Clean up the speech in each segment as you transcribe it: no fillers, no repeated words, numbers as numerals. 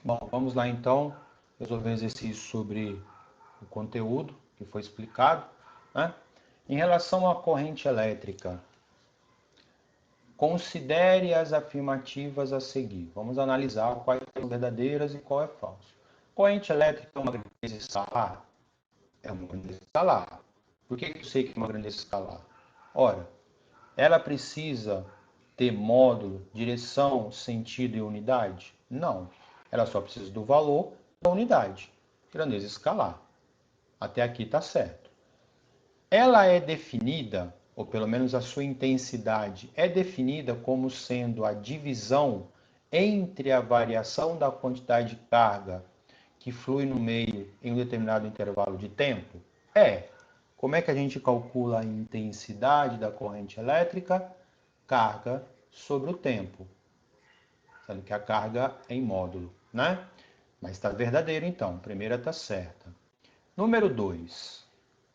Bom, vamos lá então resolver o exercício sobre o conteúdo que foi explicado, né? Em relação à corrente elétrica, considere as afirmativas a seguir. Vamos analisar quais são verdadeiras e qual é falso. Corrente elétrica é uma grandeza escalar? É uma grandeza escalar. Por que eu sei que é uma grandeza escalar? Ora, ela precisa ter módulo, direção, sentido e unidade? Não. Ela só precisa do valor da unidade. Grandeza escalar. Até aqui está certo. Ela é definida, ou pelo menos a sua intensidade, é definida como sendo a divisão entre a variação da quantidade de carga que flui no meio em um determinado intervalo de tempo? É. Como é que a gente calcula a intensidade da corrente elétrica? Carga sobre o tempo, sendo que a carga é em módulo, né? Mas está verdadeiro então, a primeira está certa. Número 2.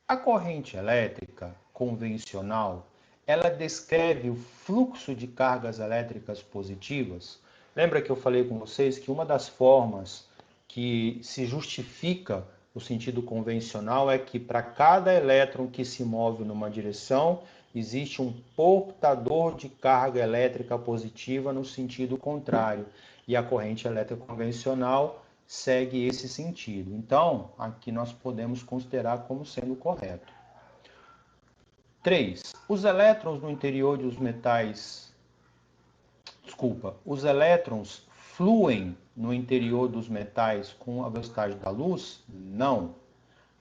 A corrente elétrica convencional, ela descreve o fluxo de cargas elétricas positivas. Lembra que eu falei com vocês que uma das formas que se justifica o sentido convencional é que para cada elétron que se move numa direção, existe um portador de carga elétrica positiva no sentido contrário. E a corrente elétrica convencional segue esse sentido. Então, aqui nós podemos considerar como sendo correto. 3. Os elétrons no interior dos metais... os elétrons fluem no interior dos metais com a velocidade da luz? Não.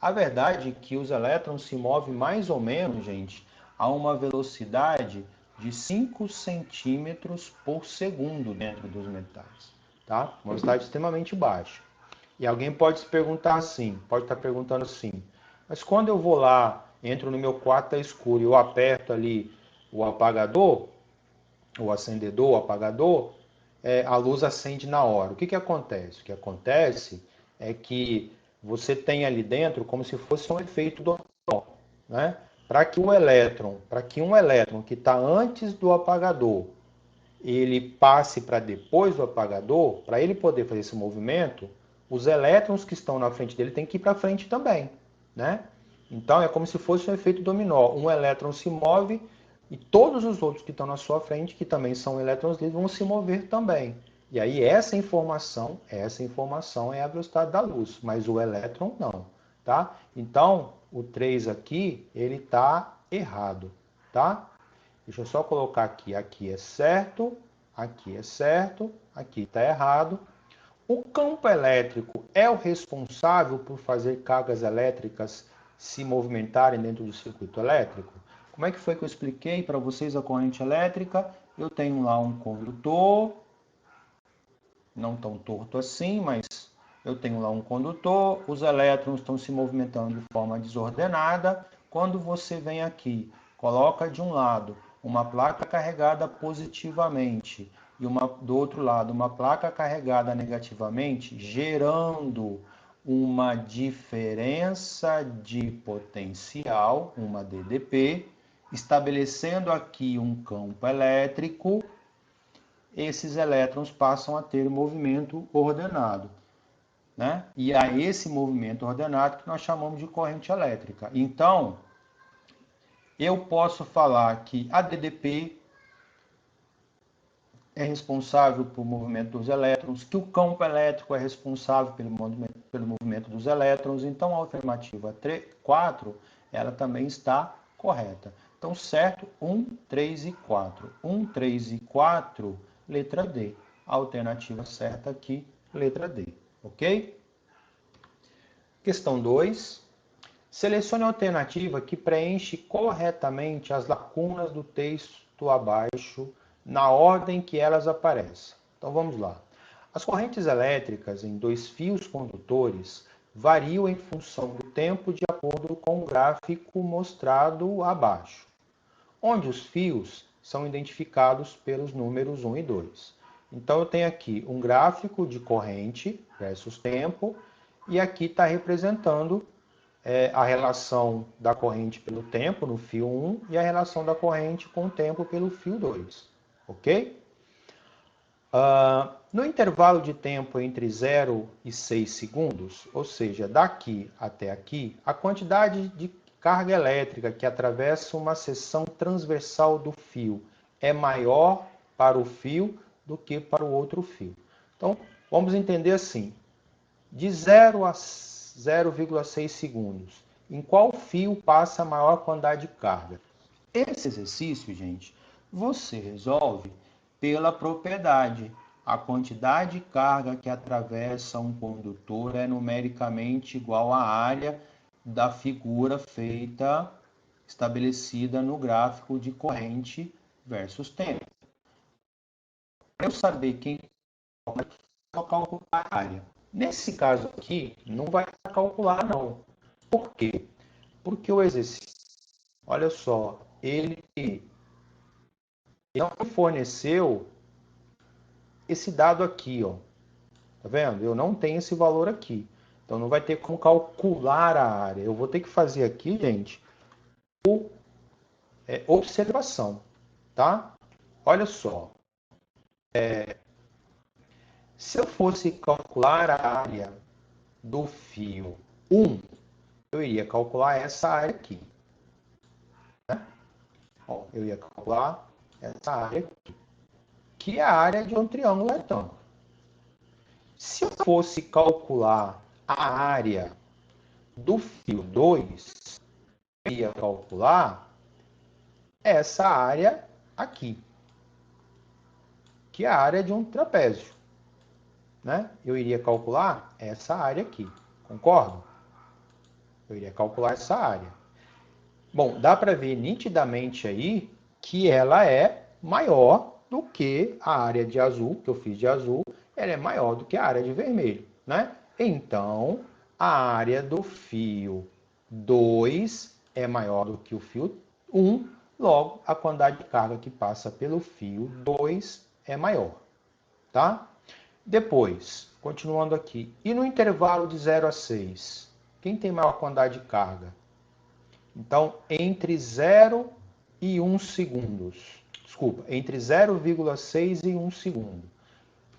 A verdade é que os elétrons se movem mais ou menos, gente, a uma velocidade de 5 centímetros por segundo dentro dos metais. Tá? Uma velocidade extremamente baixa. E alguém pode se perguntar assim, pode estar perguntando assim, mas quando eu vou lá, entro no meu quarto, está escuro, e eu aperto ali o apagador, o acendedor, o apagador, a luz acende na hora. O que acontece? O que acontece é que você tem ali dentro como se fosse um efeito dominó, né? Para que um elétron que está antes do apagador, ele passe para depois do apagador, para ele poder fazer esse movimento, os elétrons que estão na frente dele têm que ir para frente também, né? Então é como se fosse um efeito dominó. Um elétron se move e todos os outros que estão na sua frente, que também são elétrons livres, vão se mover também. E aí essa informação é a velocidade da luz, mas o elétron não, tá? Então, o 3 aqui, ele está errado, tá? Deixa eu só colocar aqui, aqui é certo, aqui está errado. O campo elétrico é o responsável por fazer cargas elétricas se movimentarem dentro do circuito elétrico? Como é que foi que eu expliquei para vocês a corrente elétrica? Eu tenho lá um condutor, não tão torto assim, mas eu tenho lá um condutor, os elétrons estão se movimentando de forma desordenada. Quando você vem aqui, coloca de um lado uma placa carregada positivamente e do outro lado uma placa carregada negativamente, gerando uma diferença de potencial, uma DDP, estabelecendo aqui um campo elétrico, esses elétrons passam a ter movimento ordenado, né? E a esse movimento ordenado que nós chamamos de corrente elétrica. Então, eu posso falar que a DDP é responsável pelo movimento dos elétrons, que o campo elétrico é responsável pelo movimento dos elétrons. Então, a alternativa 4, ela também está correta. Então, certo, 1, 3 e 4. 1, 3 e 4, letra D. A alternativa certa aqui, letra D. Ok? Questão 2. Selecione a alternativa que preenche corretamente as lacunas do texto abaixo na ordem que elas aparecem. Então vamos lá. As correntes elétricas em dois fios condutores variam em função do tempo de acordo com o gráfico mostrado abaixo, onde os fios são identificados pelos números 1 e 2. Então eu tenho aqui um gráfico de corrente versus tempo, e aqui está representando a relação da corrente pelo tempo no fio 1 e a relação da corrente com o tempo pelo fio 2. Ok? No intervalo de tempo entre 0 e 6 segundos, ou seja, daqui até aqui, a quantidade de carga elétrica que atravessa uma seção transversal do fio é maior para o fio do que para o outro fio. Então, vamos entender assim, de 0 a 0,6 segundos, em qual fio passa a maior quantidade de carga? Esse exercício, gente, você resolve pela propriedade. A quantidade de carga que atravessa um condutor é numericamente igual à área da figura feita, estabelecida no gráfico de corrente versus tempo. Para eu saber quem vai calcular a área. Nesse caso aqui, não vai calcular não. Por quê? Porque o exercício, olha só, ele não forneceu esse dado aqui, ó. Tá vendo? Eu não tenho esse valor aqui. Então não vai ter como calcular a área. Eu vou ter que fazer aqui, gente, observação, tá? Olha só. Se eu fosse calcular a área do fio 1, eu iria calcular essa área aqui. Né? Ó, eu ia calcular essa área aqui, que é a área de um triângulo retângulo. Se eu fosse calcular a área do fio 2, eu ia calcular essa área aqui, que é a área de um trapézio. Né? Eu iria calcular essa área aqui, concordo? Eu iria calcular essa área. Bom, dá para ver nitidamente aí que ela é maior do que a área de azul, que eu fiz de azul, ela é maior do que a área de vermelho, né? Então, a área do fio 2 é maior do que o fio 1, logo a quantidade de carga que passa pelo fio 2 é maior, tá? Depois, continuando aqui, e no intervalo de 0 a 6, quem tem maior quantidade de carga? Então, entre 0 e 1 segundos. Desculpa, entre 0,6 e 1 segundo.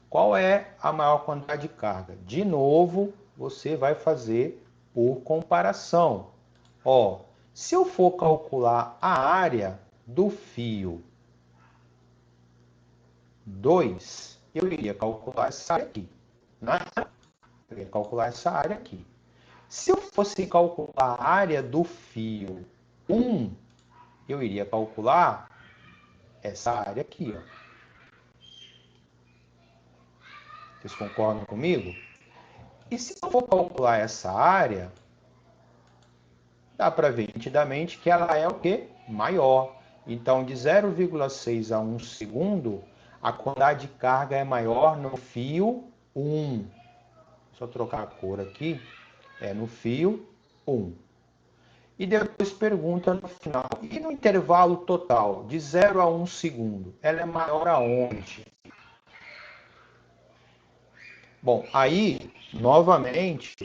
Qual é a maior quantidade de carga? De novo, você vai fazer por comparação. Ó, se eu for calcular a área do fio 2, eu iria calcular essa área aqui. Né? Eu ia calcular essa área aqui. Se eu fosse calcular a área do fio 1, eu iria calcular essa área aqui. Ó. Vocês concordam comigo? E se eu for calcular essa área, dá para ver nitidamente que ela é o quê? Maior. Então, de 0,6 a 1 segundo, a quantidade de carga é maior no fio 1. Só trocar a cor aqui. É no fio 1. E depois pergunta no final, e no intervalo total, de 0 a 1 segundo, ela é maior aonde? Bom, aí, novamente,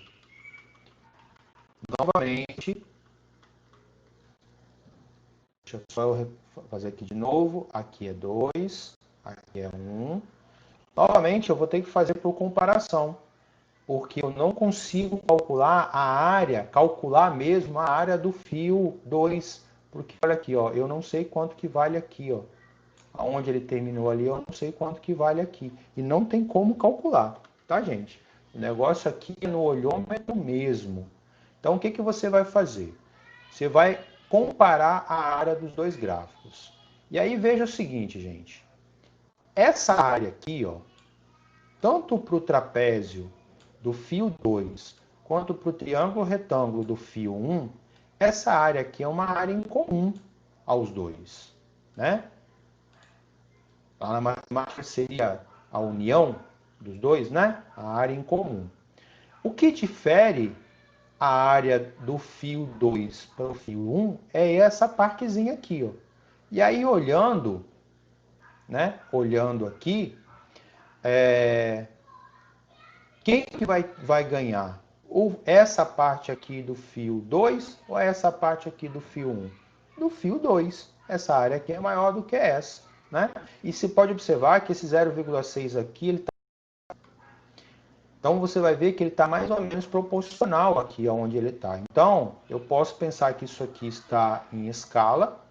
deixa eu só fazer aqui de novo, aqui é 2, aqui é 1. Novamente, eu vou ter que fazer por comparação, porque eu não consigo calcular mesmo a área do fio 2, porque olha aqui, ó, eu não sei quanto que vale aqui, ó. Aonde ele terminou ali, eu não sei quanto que vale aqui. E não tem como calcular, tá, gente? O negócio aqui é no olhômetro mesmo. Então, o que, que você vai fazer? Você vai comparar a área dos dois gráficos. E aí, veja o seguinte, gente. Essa área aqui, ó, tanto para o trapézio do fio 2, quanto para o triângulo retângulo do fio 1, essa área aqui é uma área em comum aos dois, né? Lá na matemática seria a união dos dois, né? A área em comum. O que difere a área do fio 2 para o fio 1 é essa partezinha aqui, ó. E aí, olhando, né? Olhando aqui, quem que vai ganhar? Essa parte aqui do fio 2 ou essa parte aqui do fio 1? Do fio 2. Essa área aqui é maior do que essa. né? E se pode observar que esse 0,6 aqui, então você vai ver que ele está mais ou menos proporcional aqui aonde ele está. Então, eu posso pensar que isso aqui está em escala,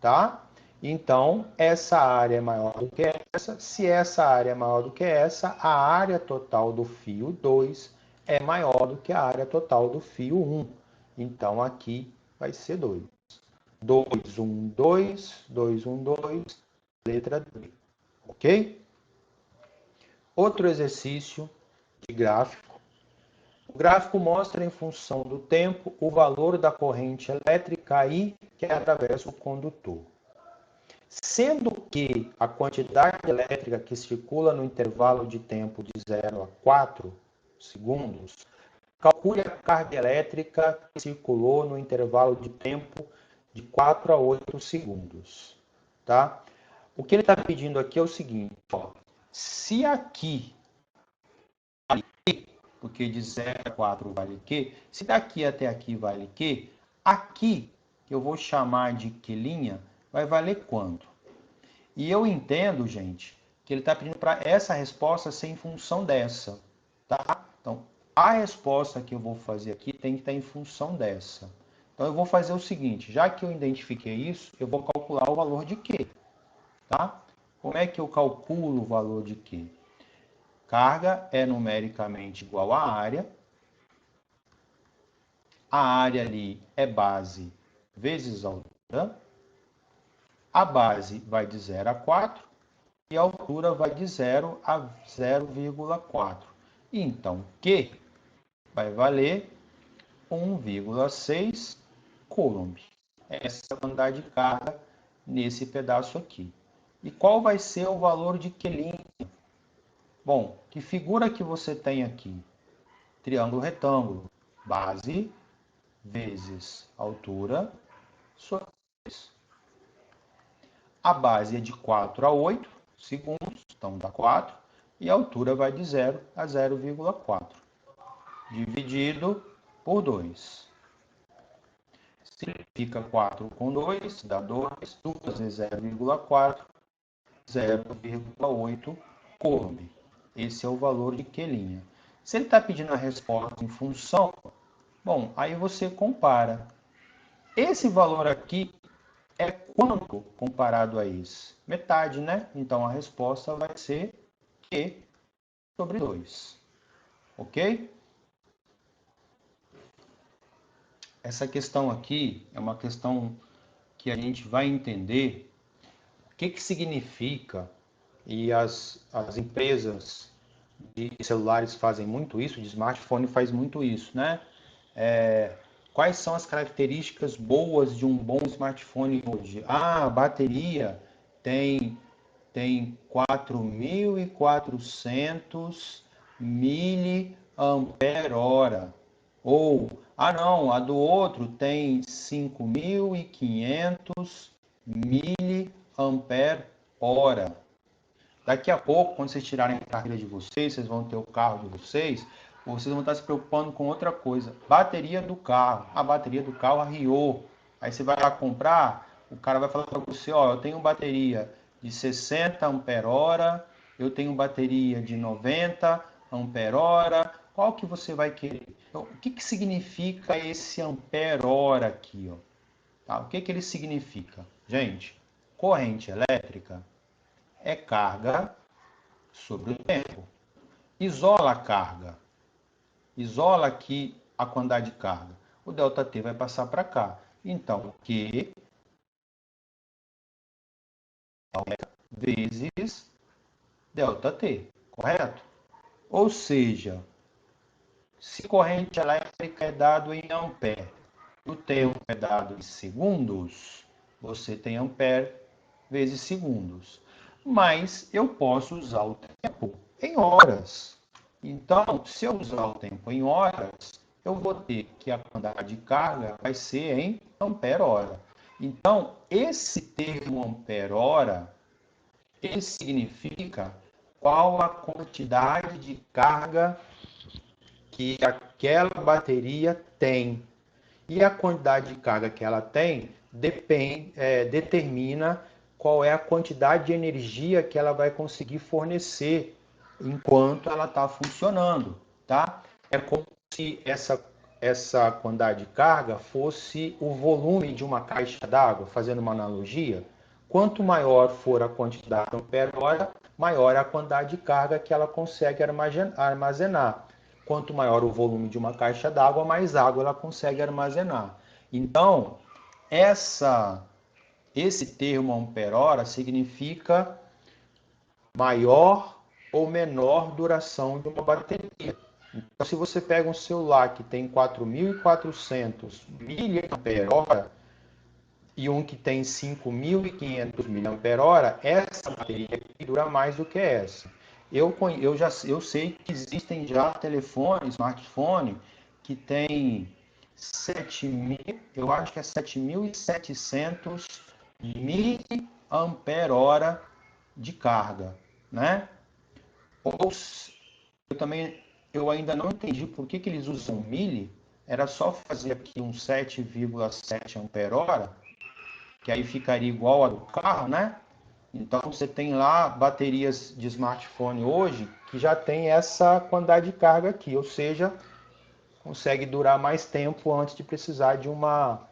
tá? Então, essa área é maior do que essa. Se essa área é maior do que essa, a área total do fio 2 é maior do que a área total do fio 1. Então, aqui vai ser 2. 2, 1, 2, 2, 1, 2, letra D. Ok? Outro exercício de gráfico. O gráfico mostra em função do tempo o valor da corrente elétrica I que atravessa o condutor. Sendo que a quantidade elétrica que circula no intervalo de tempo de 0 a 4 segundos, calcule a carga elétrica que circulou no intervalo de tempo de 4 a 8 segundos. Tá? O que ele está pedindo aqui é o seguinte, ó, se aqui vale Q, porque de 0 a 4 vale Q, se daqui até aqui vale Q, aqui, que eu vou chamar de Q', vai valer quanto? E eu entendo, gente, que ele está pedindo para essa resposta ser em função dessa, tá? Então, a resposta que eu vou fazer aqui tem que estar em função dessa. Então, eu vou fazer o seguinte, já que eu identifiquei isso, eu vou calcular o valor de Q, tá? Como é que eu calculo o valor de Q? Carga é numericamente igual à área. A área ali é base vezes altura. A base vai de 0 a 4 e a altura vai de 0 a 0,4. Então, Q vai valer 1,6 coulomb. Essa é a quantidade de carga nesse pedaço aqui. E qual vai ser o valor de Q'? Bom, que figura que você tem aqui? Triângulo retângulo. Base vezes altura sobre 2. A base é de 4 a 8 segundos, então dá 4. E a altura vai de 0 a 0,4. Dividido por 2. Simplifica 4 com 2, dá 2. 2 vezes 0,4, 0,8 coulomb. Esse é o valor de Q'. Se ele está pedindo a resposta em função, bom, aí você compara. Esse valor aqui é quanto comparado a esse? Metade, né? Então a resposta vai ser Q sobre 2. Ok? Essa questão aqui é uma questão que a gente vai entender o que significa, e as empresas de celulares fazem muito isso, de smartphone faz muito isso, né? Quais são as características boas de um bom smartphone hoje? Ah, a bateria tem 4.400 miliampere-hora. Ou, ah não, a do outro tem 5.500 miliampere-hora. Daqui a pouco, quando vocês tirarem a carteira de vocês, vocês vão ter o carro de vocês vão estar se preocupando com outra coisa. Bateria do carro. A bateria do carro arriou. Aí você vai lá comprar, o cara vai falar para você, ó, eu tenho bateria de 60 ampere-hora, eu tenho bateria de 90 ampere-hora. Qual que você vai querer? Então, o que significa esse ampere-hora aqui, ó? Tá? O que ele significa? Gente, corrente elétrica é carga sobre o tempo. Isola a carga. Isola aqui a quantidade de carga. O ΔT vai passar para cá. Então, Q vezes ΔT, correto? Ou seja, se corrente elétrica é dado em ampere e o tempo é dado em segundos, você tem ampere vezes segundos. Mas eu posso usar o tempo em horas. Então, se eu usar o tempo em horas, eu vou ter que a quantidade de carga vai ser em ampere-hora. Então, esse termo ampere-hora, ele significa qual a quantidade de carga que aquela bateria tem. E a quantidade de carga que ela tem determina qual é a quantidade de energia que ela vai conseguir fornecer enquanto ela está funcionando, tá? É como se essa quantidade de carga fosse o volume de uma caixa d'água, fazendo uma analogia. Quanto maior for a quantidade de ampere-hora, maior é a quantidade de carga que ela consegue armazenar. Quanto maior o volume de uma caixa d'água, mais água ela consegue armazenar. Então, esse termo ampere-hora significa maior ou menor duração de uma bateria. Então, se você pega um celular que tem 4.400 mAh e um que tem 5.500 mAh, essa bateria dura mais do que essa. Eu sei que existem já telefones, smartphone, que tem 7.000, eu acho que é 7.700 mAh de carga, né? Ou eu ainda não entendi por que eles usam mili. Era só fazer aqui um 7,7 ampere-hora, que aí ficaria igual a do carro, né? Então você tem lá baterias de smartphone hoje que já tem essa quantidade de carga aqui, ou seja, consegue durar mais tempo antes de precisar de uma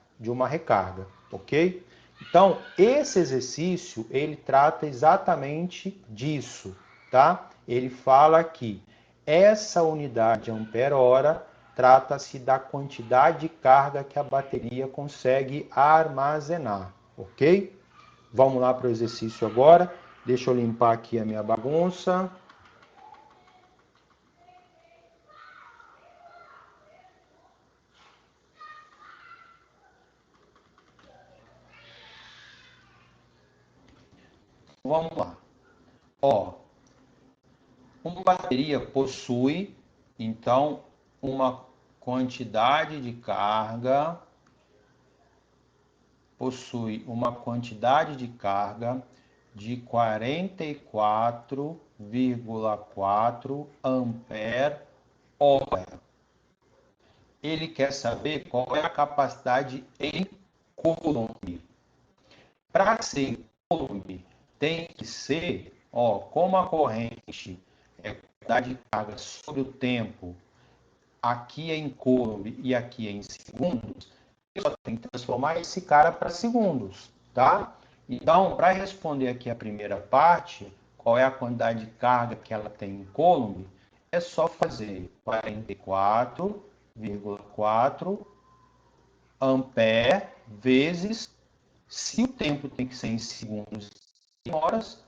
recarga, ok? Então, esse exercício, ele trata exatamente disso, tá? Ele fala que essa unidade ampere-hora trata-se da quantidade de carga que a bateria consegue armazenar, ok? Vamos lá para o exercício agora. Deixa eu limpar aqui a minha bagunça. Vamos lá. Ó, uma bateria possui, então, uma quantidade de carga, de 44,4 ampere hora. Ele quer saber qual é a capacidade em coulomb. Para ser coulomb, tem que ser, ó, como a corrente é a quantidade de carga sobre o tempo, aqui é em coulomb e aqui é em segundos, eu só tenho que transformar esse cara para segundos, tá? Então, para responder aqui a primeira parte, qual é a quantidade de carga que ela tem em coulomb, é só fazer 44,4 ampere vezes, se o tempo tem que ser em segundos e horas,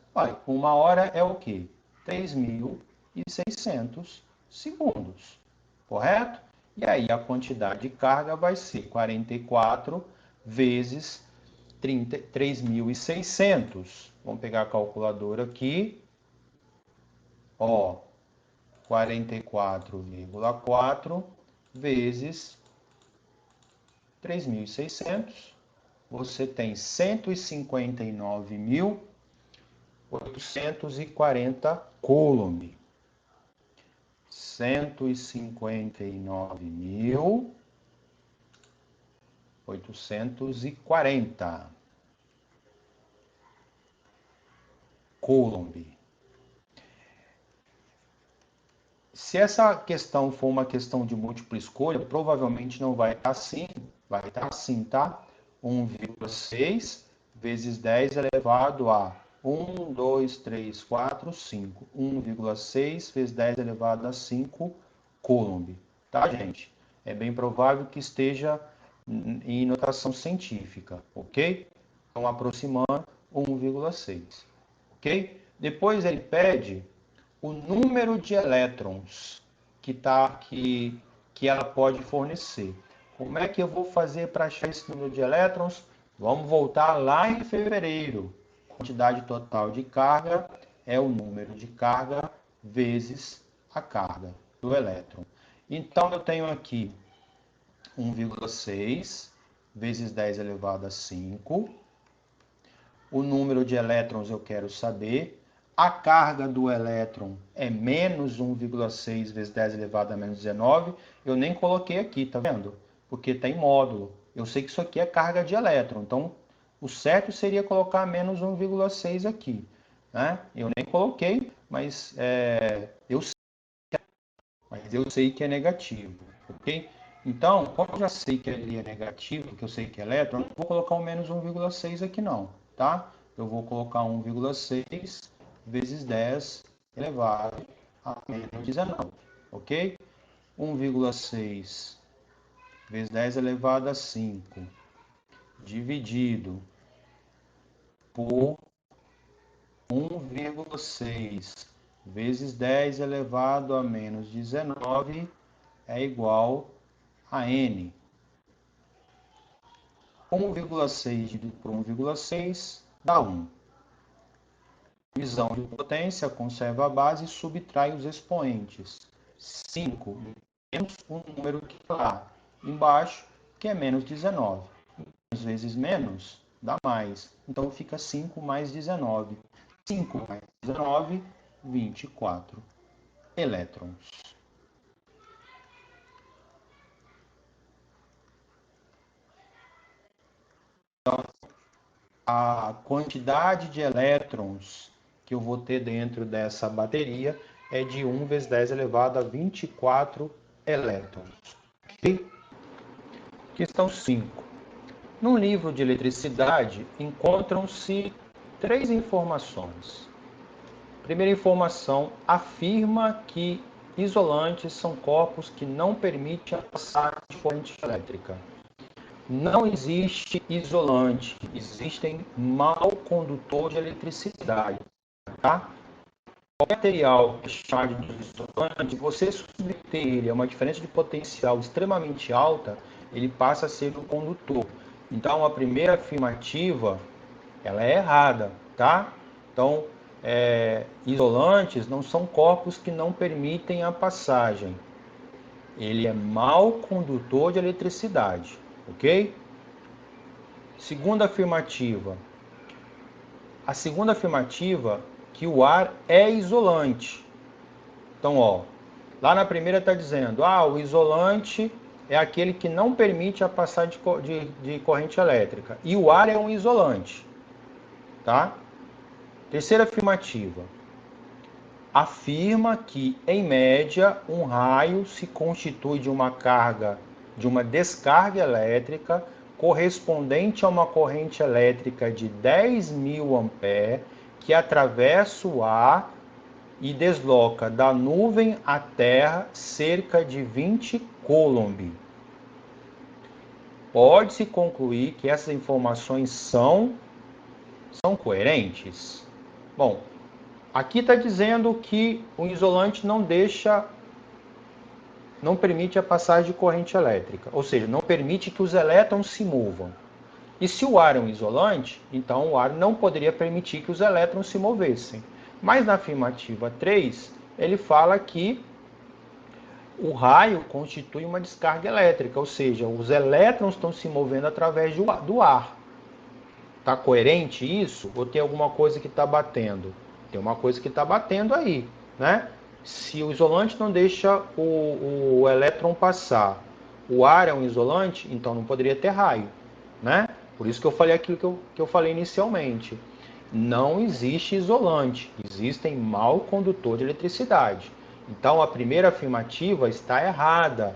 uma hora é o quê? 3.600 segundos, correto? E aí a quantidade de carga vai ser 44 vezes 3.600. Vamos pegar a calculadora aqui. Ó, 44,4 vezes 3.600. Você tem 159.840 coulomb. 159.840 coulomb. Se essa questão for uma questão de múltipla escolha, provavelmente não vai estar assim, vai estar assim, tá? 1,6 vezes 10 elevado a 1, 2, 3, 4, 5. 1,6 vezes 10 elevado a 5 coulomb, tá, gente? É bem provável que esteja em notação científica, ok? Então, aproximando 1,6, ok? Depois ele pede o número de elétrons que ela pode fornecer. Como é que eu vou fazer para achar esse número de elétrons? Vamos voltar lá em fevereiro. A quantidade total de carga é o número de carga vezes a carga do elétron. Então, eu tenho aqui 1,6 vezes 10 elevado a 5. O número de elétrons eu quero saber. A carga do elétron é menos 1,6 vezes 10 elevado a menos 19. Eu nem coloquei aqui, tá vendo? Porque tem módulo. Eu sei que isso aqui é carga de elétron. Então, O certo seria colocar menos 1,6 aqui, né? Eu nem coloquei, mas eu sei que é negativo, ok? Então, como eu já sei que ali é negativo, que eu sei que é elétron, eu não vou colocar o menos 1,6 aqui não, tá? Eu vou colocar 1,6 vezes 10 elevado a menos 19, ok? 1,6 vezes 10 elevado a 5, dividido por 1,6 vezes 10 elevado a menos 19 é igual a N. 1,6 dividido por 1,6 dá 1. Divisão de potência, conserva a base e subtrai os expoentes. 5 menos o número que está lá embaixo, que é menos 19. Menos vezes menos dá mais. Então fica 5 mais 19. 5 mais 19, 24 elétrons. A quantidade de elétrons que eu vou ter dentro dessa bateria é de 1 vezes 10 elevado a 24 elétrons. Okay? Questão 5. No livro de eletricidade encontram-se 3 informações. Primeira informação afirma que isolantes são corpos que não permitem a passagem de corrente elétrica. Não existe isolante, existem mau condutor de eletricidade, tá? Qualquer material que é chamado de isolante, você submeter ele a uma diferença de potencial extremamente alta, ele passa a ser um condutor. Então, a primeira afirmativa, ela é errada, tá? Então, isolantes não são corpos que não permitem a passagem. Ele é mau condutor de eletricidade, ok? Segunda afirmativa. A segunda afirmativa que o ar é isolante. Então, ó, lá na primeira está dizendo, o isolante é aquele que não permite a passagem de corrente elétrica. E o ar é um isolante, tá? Terceira afirmativa. Afirma que, em média, um raio se constitui de uma descarga elétrica correspondente a uma corrente elétrica de 10.000 amperes que atravessa o ar e desloca da nuvem à Terra cerca de 20 coulomb. Pode-se concluir que essas informações são coerentes? Bom, aqui está dizendo que o isolante não permite a passagem de corrente elétrica, ou seja, não permite que os elétrons se movam. E se o ar é um isolante, então o ar não poderia permitir que os elétrons se movessem. Mas na afirmativa 3, ele fala que o raio constitui uma descarga elétrica, ou seja, os elétrons estão se movendo através do ar. Está coerente isso? Ou tem alguma coisa que está batendo? Tem uma coisa que está batendo aí, né? Se o isolante não deixa o elétron passar, o ar é um isolante, então não poderia ter raio, né? Por isso que eu falei aquilo que eu falei inicialmente. Não existe isolante, existem mau condutor de eletricidade. Então a primeira afirmativa está errada.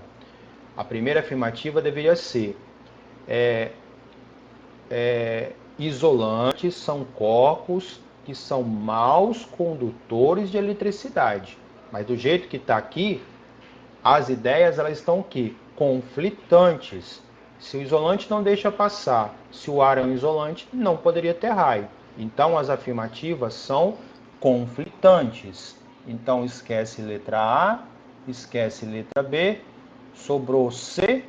A primeira afirmativa deveria ser isolantes são corpos que são maus condutores de eletricidade. Mas do jeito que está aqui, as ideias elas estão o quê? Conflitantes. Se o isolante não deixa passar, se o ar é um isolante, não poderia ter raio. Então as afirmativas são conflitantes. Então esquece letra A, esquece letra B, sobrou C,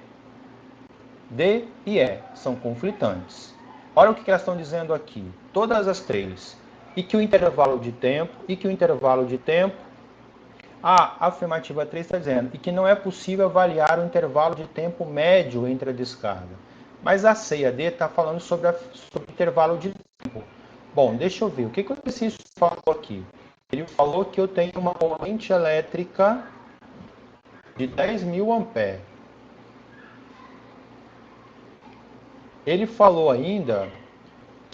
D e E. São conflitantes. Olha o que elas estão dizendo aqui. Todas as três. E que o intervalo de tempo, a afirmativa 3 está dizendo e que não é possível avaliar o intervalo de tempo médio entre a descarga. Mas a C e a D está falando sobre o intervalo de tempo. Bom, deixa eu ver. O que o exercício falou aqui? Ele falou que eu tenho uma corrente elétrica de 10.000 amperes. Ele falou ainda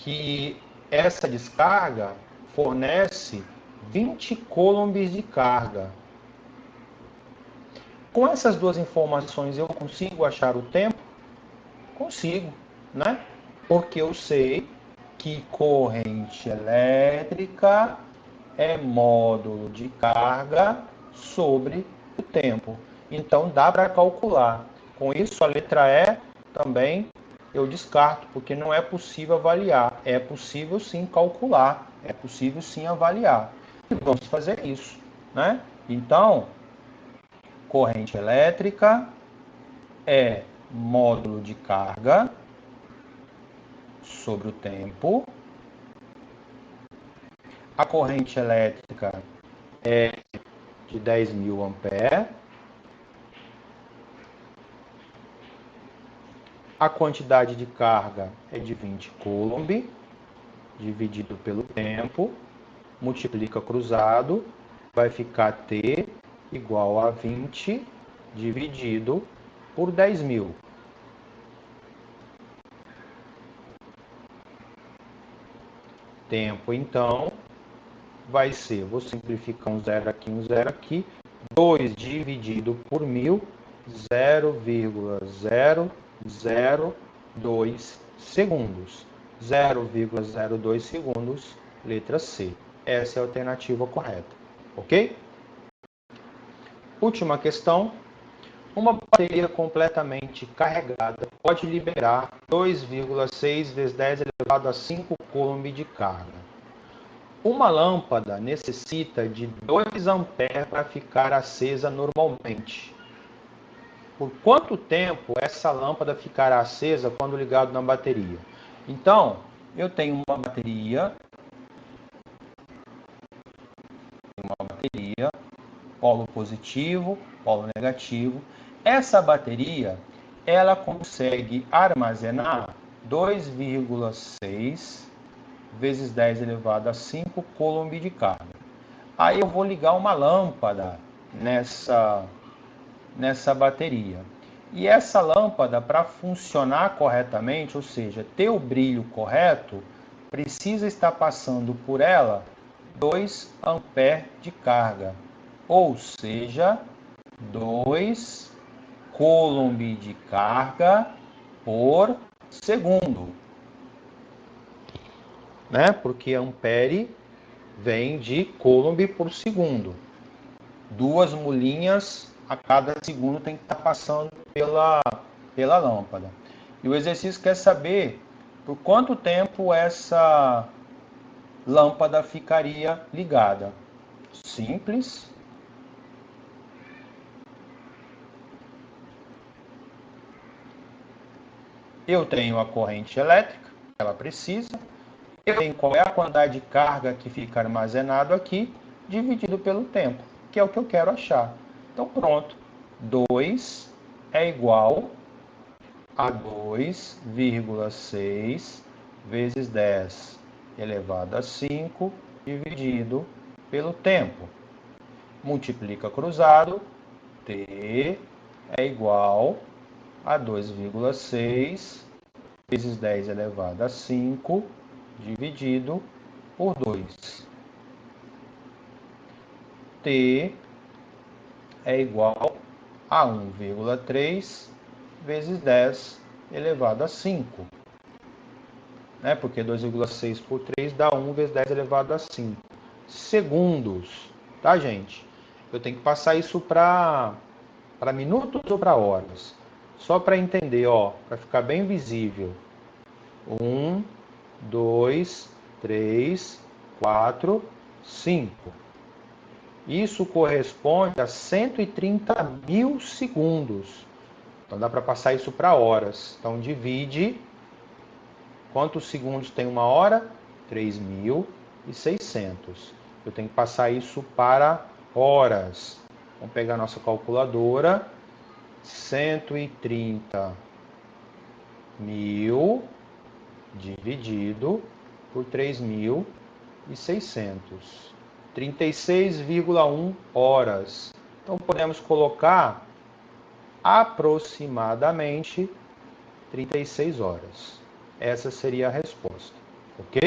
que essa descarga fornece 20 coulombs de carga. Com essas duas informações eu consigo achar o tempo? Consigo, né? Porque eu sei que corrente elétrica é módulo de carga sobre o tempo. Então dá para calcular. Com isso, a letra E também eu descarto, porque não é possível avaliar. É possível sim calcular, é possível sim avaliar. E vamos fazer isso, né? Então, corrente elétrica é módulo de carga sobre o tempo. A corrente elétrica é de 10.000 amperes. A quantidade de carga é de 20 coulomb, dividido pelo tempo, multiplica cruzado, vai ficar T igual a 20 dividido por 10.000. Tempo, então, vai ser, vou simplificar um zero aqui, 2 dividido por 1.000, 0,002 segundos. 0,02 segundos, letra C. Essa é a alternativa correta, ok? Última questão. Uma bateria completamente carregada pode liberar 2,6 vezes 10 elevado a 5 coulomb de carga. Uma lâmpada necessita de 2 amperes para ficar acesa normalmente. Por quanto tempo essa lâmpada ficará acesa quando ligado na bateria? Então, eu tenho uma bateria, polo positivo, polo negativo. Essa bateria, ela consegue armazenar 2,6 vezes 10 elevado a 5 coulomb de carga. Aí eu vou ligar uma lâmpada nessa bateria. E essa lâmpada, para funcionar corretamente, ou seja, ter o brilho correto, precisa estar passando por ela 2 amperes de carga, ou seja, 2 coulomb de carga por segundo, né? Porque ampere vem de coulomb por segundo. 2 molinhas a cada segundo tem que estar passando pela lâmpada. E o exercício quer saber por quanto tempo essa lâmpada ficaria ligada. Simples. Eu tenho a corrente elétrica, ela precisa. Eu tenho qual é a quantidade de carga que fica armazenado aqui, dividido pelo tempo, que é o que eu quero achar. Então pronto, 2 é igual a 2,6 vezes 10 elevado a 5 dividido pelo tempo. Multiplica cruzado, T é igual a 2,6 vezes 10 elevado a 5 dividido por 2. T é igual a 1,3 vezes 10 elevado a 5. Né? Porque 2,6 por 3 dá 1 vezes 10 elevado a 5. Segundos, tá, gente? Eu tenho que passar isso para minutos ou para horas. Só para entender, ó, para ficar bem visível. 1, 2, 3, 4, 5. Isso corresponde a 130 mil segundos. Então dá para passar isso para horas. Então divide. Quantos segundos tem uma hora? 3.600. Eu tenho que passar isso para horas. Vamos pegar a nossa calculadora. 130 mil dividido por 3.600. 36,1 horas. Então podemos colocar aproximadamente 36 horas. Essa seria a resposta, ok?